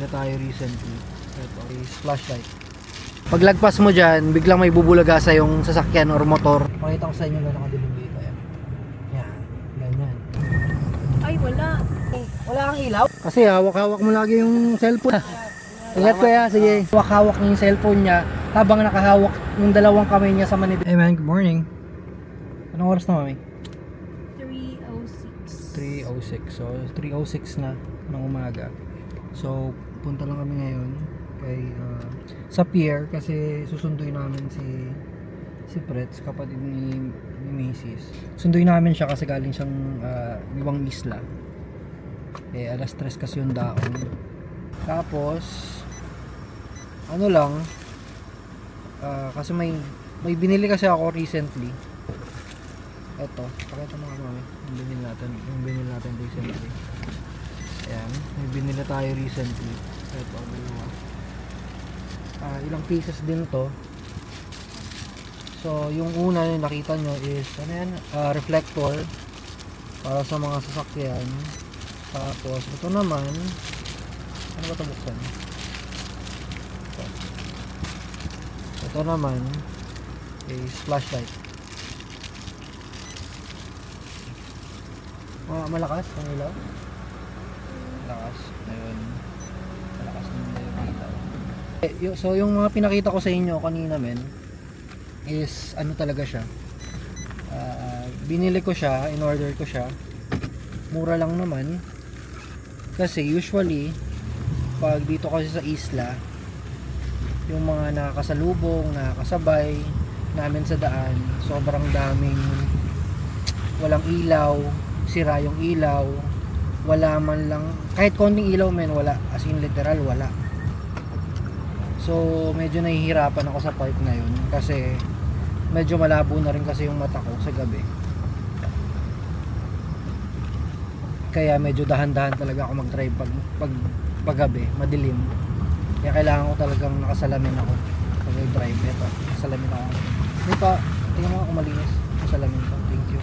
binili tayo recently. Ito is flashlight. Paglagpas mo dyan, biglang may bubulagasa yung sasakyan or motor. Pakita ko sa inyo na nakadilim dito. Yan, ganyan. Ay, wala. Wala kang ilaw? Kasi hawak-hawak mo lagi yung cellphone. Ingat ko ya, sige. Hawak-hawak niya yung cellphone niya habang nakahawak yung dalawang kamay niya sa manibela. Hey man, good morning. Anong oras na, mami? 3:06. 3:06. So 3:06 na ng umaga. So punta lang kami ngayon kay sa pier kasi susunduin namin si Pretz, kapatid ni Macy's. Sunduin namin siya kasi galing siyang ibang isla. Alas 3 kasi yung daon. Tapos ano lang kasi may binili kasi ako recently. Ito, pakita mo nga mami, yung binili natin recently. Ayan, may binili tayo recently. Ito, dalawa. Ilang pieces din to. So, yung una yung nakita nyo is, ano yan, reflector para sa mga sasakyan. Tapos, ito naman, ano ba ito buksan? Ito naman is flashlight. Malakas ang ilaw. Malakas. Ayun. Malakas ng ilaw. So yung mga pinakita ko sa inyo kanina men is ano talaga siya. Binili ko siya, in order ko siya. Mura lang naman. Kasi usually pag dito kasi sa isla, yung mga nakakasalubong, nakakasabay namin sa daan, sobrang daming walang ilaw, sira yung ilaw, wala man lang, kahit konting ilaw men, wala, as in literal wala. So medyo nahihirapan ako sa part na yun kasi medyo malabo na rin kasi yung mata ko sa gabi, kaya medyo dahan-dahan talaga ako mag-drive pag gabi, madilim, kaya kailangan ko talagang nakasalamin ako pag drive. Ito, nakasalamin ako dito, tingnan mo ako malinis, nakasalamin ko, thank you.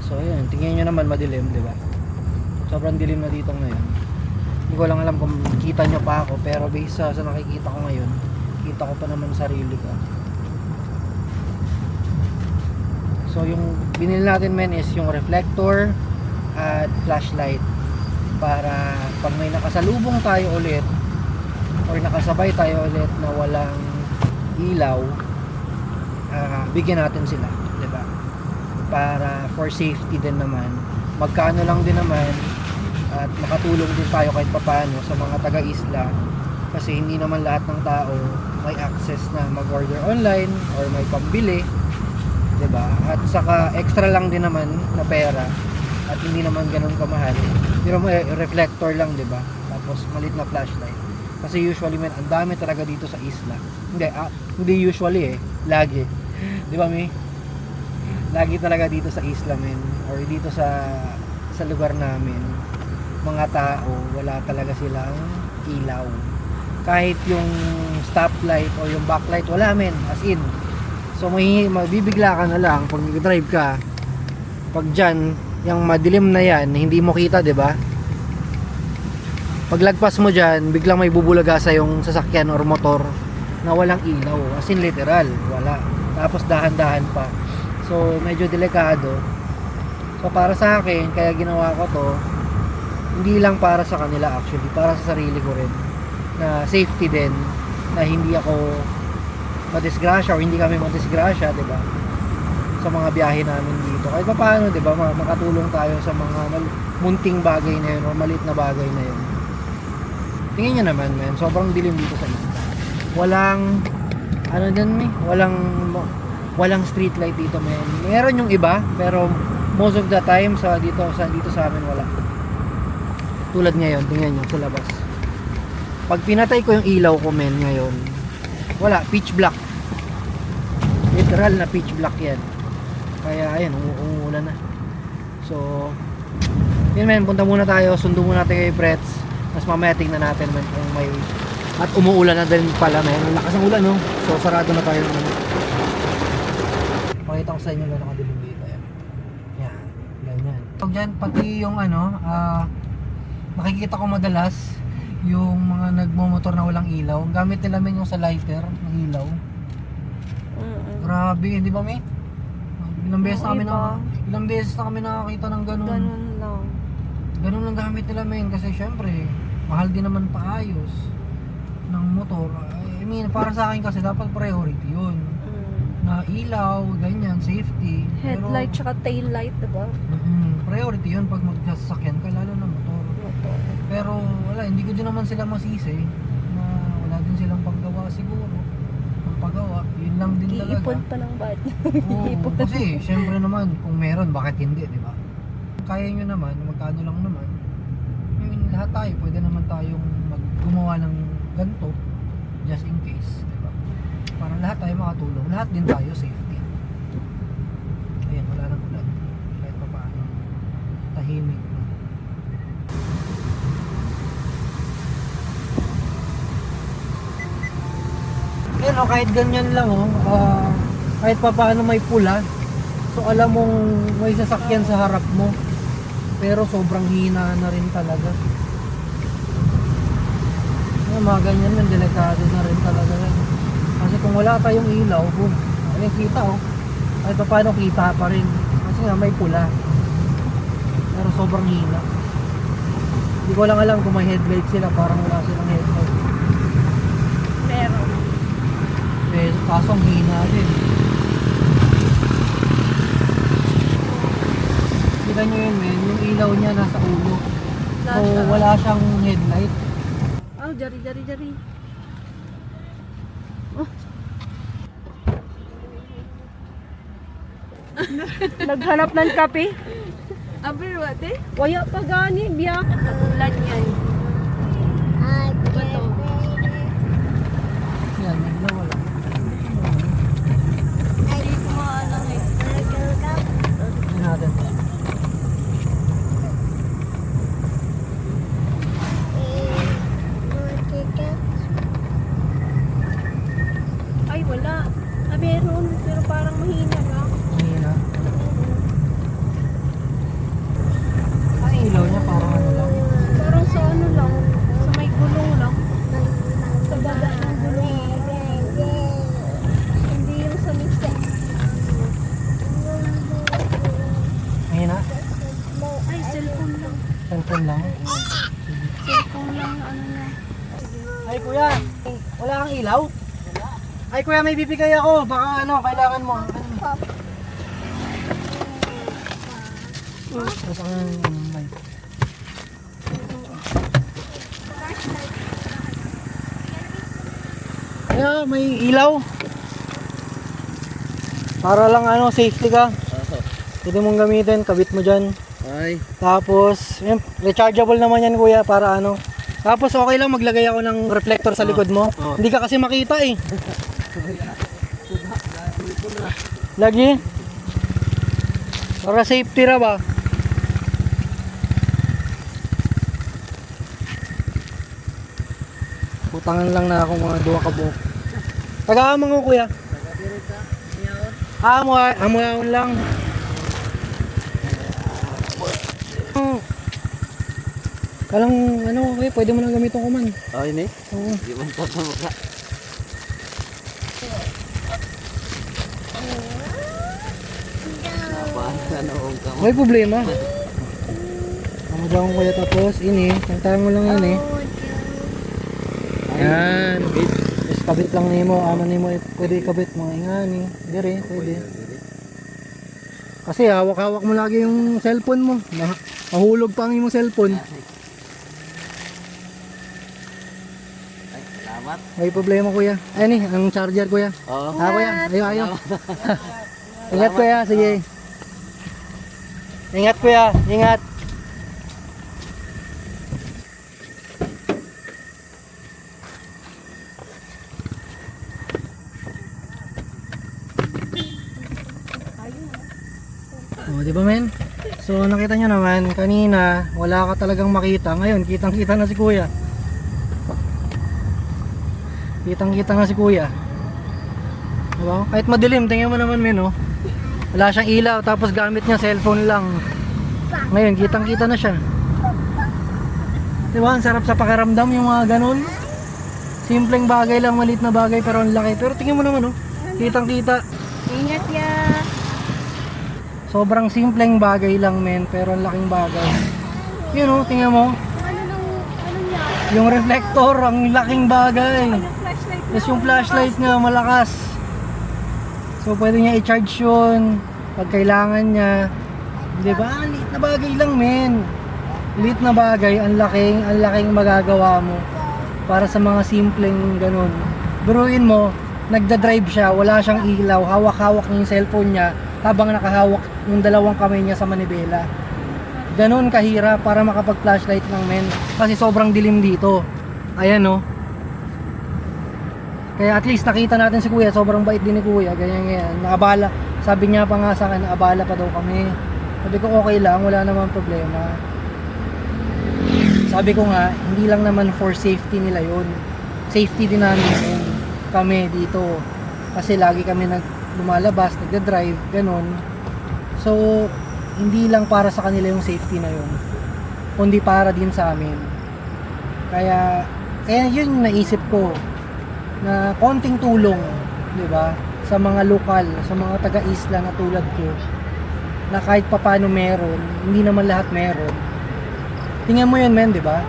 So ayun, tingnan nyo naman madilim, di ba? Sobrang dilim na dito ngayon. Hindi ko lang alam kung kita nyo pa ako, pero based sa nakikita ko ngayon, kita ko pa naman sarili ko. So yung binili natin men is yung reflector at flashlight para pag may nakasalubong tayo ulit or nakasabay tayo ulit na walang ilaw, bigyan natin sila, di ba? Para for safety din naman, magkano lang din naman at makatulong din tayo kahit papaano sa mga taga-isla kasi hindi naman lahat ng tao may access na mag-order online or may pambili, 'di ba? At saka extra lang din naman na pera at hindi naman ganoon kamahal. Pero may reflector lang, 'di ba? Tapos malit na flashlight. Kasi usually man ang dami talaga dito sa isla. Hindi usually lagi. 'Di ba, Mi? Lagi talaga dito sa isla men or dito sa lugar namin, mga tao wala talaga silang ilaw. Kahit yung stoplight o yung backlight wala men, as in. So mabibigla ka na lang pag nag-drive ka. Pag diyan, yung madilim na yan, hindi mo kita, 'di ba? Paglagpas mo diyan, biglang may bubulagasa yung sasakyan or motor na walang ilaw, as in literal, wala. Tapos dahan-dahan pa. So medyo delikado. So para sa akin, kaya ginawa ko to, hindi lang para sa kanila actually, para sa sarili ko rin, na safety din, na hindi ako madisgrasya o hindi kami madisgrasya, di ba? Sa mga biyahe namin dito. Kahit pa paano, di ba, makatulong tayo sa mga munting bagay na yun o maliit na bagay na yun. Tingnan nyo naman, man, sobrang dilim dito sa isla. Walang ano din, walang street light dito, man. Meron yung iba, pero most of the time dito sa amin wala. Tulad ngayon, tingnan nyo sa labas. Pag pinatay ko yung ilaw ko men ngayon, wala, pitch black. Literal na pitch black yan. Kaya ayan, umuulan na. So yun men, punta muna tayo, sundo muna natin kay Pretz. Mas mamaya tingnan natin men kung may, at umuulan na din pala men. Ang lakas ng ulan, no? So sarado na tayo. Pakita ko sa inyo na nakadilim dito. Yan, ganyan. So dyan, pati yung makikita ko madalas yung mga nagmumotor na walang ilaw. Ang gamit nila men yung sa lighter ng ilaw. Grabe, di ba, May? Ilang beses na kami ilang beses na kami nakakita ng ganun. Ganun lang. Ganun ang gamit nila, men, kasi syempre mahal din naman paayos ng motor. I mean, para sa akin kasi dapat priority yun. Na ilaw, ganyan, safety. Headlight tsaka tail light, diba? Priority yun pag magsasakyan ka, lalo na motor. Pero wala, hindi ko din naman sila masisi na wala din silang paggawa siguro. Ang pagawa, yun lang din talaga. Iipon pa ng bad. Oo, kasi syempre naman kung meron, bakit hindi, di ba? Kaya nyo naman, magkano lang naman. I mean, lahat tayo, pwede naman tayong gumawa ng ganito just in case, di ba? Para lahat tayo makatulong, lahat din tayo safety. Ayan, wala nang ulan. Kahit pa paano, tahimik na. Yan o, kahit ganyan lang o, kahit pa paano may pula, so alam mong may sasakyan sa harap mo, pero sobrang hina na rin talaga. Yung mga ganyan man, delikado na rin talaga rin. Kasi kung wala tayong ilaw, boom, ayun kita o, kahit pa paano kita pa rin, kasi nga may pula, pero sobrang hina. Hindi ko lang alam kung may headlight sila, parang wala silang headlight. Pero, Kaso ang hina din. Kita nyo yun, men, yung ilaw niya nasa ulo. So wala siyang headlight. oh, jari. Oh. Naghanap ng kape? Aber, what eh? Waya pa gani, biyak. Ulan yan. Bato. Yan, ilaw wala. Hindi ko maalam eh. Yan natin. Ay, wala. Meron, pero parang mahina lang. Mahina. Ang ilaw niya parang ano lang. Parang sa ano lang, sa may gulong lang. Sa baba ng gulong. Hindi yung sa misa. Mahina? Ay, cellphone lang. Cellphone lang. Cellphone lang na ano na. Ay kuya, wala kang ilaw? Ay kuya, may bibigay ako. Baka ano, kailangan mo. Basta kang light. Kaya may ilaw. Para lang ano, safety ka. Pwede mong gamitin, kabit mo dyan. Ay, Tapos, yun, rechargeable naman yan kuya para ano. Tapos okay lang maglagay ako ng reflector sa likod mo. Hindi ka kasi makita eh. Lagi. Para safety ra ba? Putangan lang na ako mga duwa ka buhok. Taga-amang ko kuya. Amo lang. Kalang ano kuya, pwede mo nang gamitin ko man. ay ni? Oo. Di man ta sa mukha. Napaan ka na ang kamo. May problema. Amo daw ko kuya tapos ini, tangtang mo lang ini. Yan. Tapos kabit lang nimo, amo nimo pwede kabit mo ingani. Dire, pwede. Kasi hawak-hawak mo lagi yung cellphone mo. Mahulog pa ang imong cellphone. Ay, salamat. May problema kuya. Ay ni, ang charger kuya. Oo. Kuya, ayo. Ingat kuya, sige. Ingat kuya, ingat. Oh, di ba men? So nakita nyo naman, kanina wala ka talagang makita. Ngayon, kitang-kita na si kuya. Kitang-kita na si kuya. Diba? Kahit madilim, tingnan mo naman men, oh. Wala siyang ilaw, tapos gamit niya cellphone lang. Ngayon, kitang-kita na siya. Diba? Ang sarap sa pakiramdam yung mga ganun. Simpleng bagay lang, maliit na bagay pero ang laki. Pero tingnan mo naman oh, kitang-kita. Ingat ya. Sobrang simpleng bagay lang men, pero ang laking bagay. Yun oh, tingnan mo. Ano niya? Yung reflector, ang laking bagay. Flashlight. Tapos yung flashlight nga malakas. So pwede niya i-charge yun pag kailangan niya. Di ba? Ang liit na bagay lang men. Liit na bagay, ang laking magagawa mo para sa mga simpleng ganun. Biruin mo, nagda-drive siya, wala siyang ilaw, hawak-hawak niya yung cellphone niya habang nakahawak yung dalawang kamay niya sa manibela. Ganun kahirap para makapag-flashlight ng men kasi sobrang dilim dito. Ayan oh. Kaya at least nakita natin si kuya, sobrang bait din ni kuya, ganyan. Naabala, sabi niya pa nga sa akin, naabala pa daw kami. Sabi ko okay lang, wala naman problema. Sabi ko nga, hindi lang naman for safety nila yun. Safety din namin yun, kami dito. Kasi lagi kami lumalabas, nagda-drive, ganun. So, hindi lang para sa kanila yung safety na yun, kundi para din sa amin. Kaya yun yung naisip ko, na konting tulong, di ba? Sa mga lokal, sa mga taga-isla na tulad ko, na kahit papano meron, hindi naman lahat meron. Tingnan mo yun men, di ba?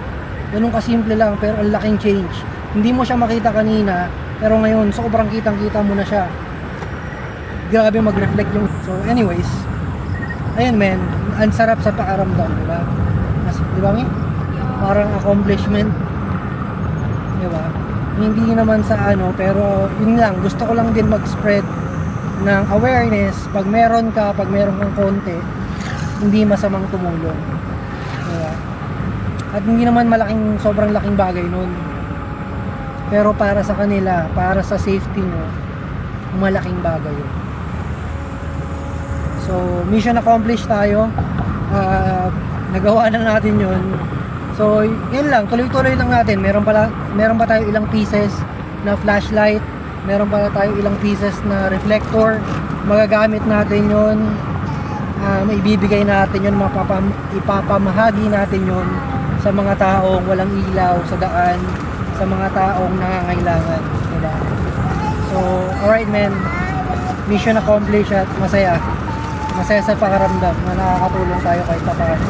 Ganun kasimple lang, pero ang laking change. Hindi mo siya makita kanina, pero ngayon, sobrang kitang-kita mo na siya. Grabe mag-reflect yung... So anyways, ayun men, ang sarap sa pakaramdam, di ba? Di ba nga? Parang accomplishment. Di ba? Hindi naman sa ano, pero yun lang, gusto ko lang din mag-spread ng awareness. Pag meron kang konti, hindi masamang tumulong. Diba? At hindi naman sobrang laking bagay nun. Pero para sa kanila, para sa safety nyo, malaking bagay yun. So, mission accomplished tayo. Nagawa na natin yun. So, yun lang, tuloy-tuloy lang natin. Meron pa tayo ilang pieces na flashlight, meron pa tayo ilang pieces na reflector. Magagamit natin yun, maibibigay natin yun, ipapamahagi natin yun sa mga taong walang ilaw sa daan, sa mga taong nangangailangan, diba? So, alright men, mission accomplished at masaya sa pakaramdam na nakakatulong tayo kahit paano.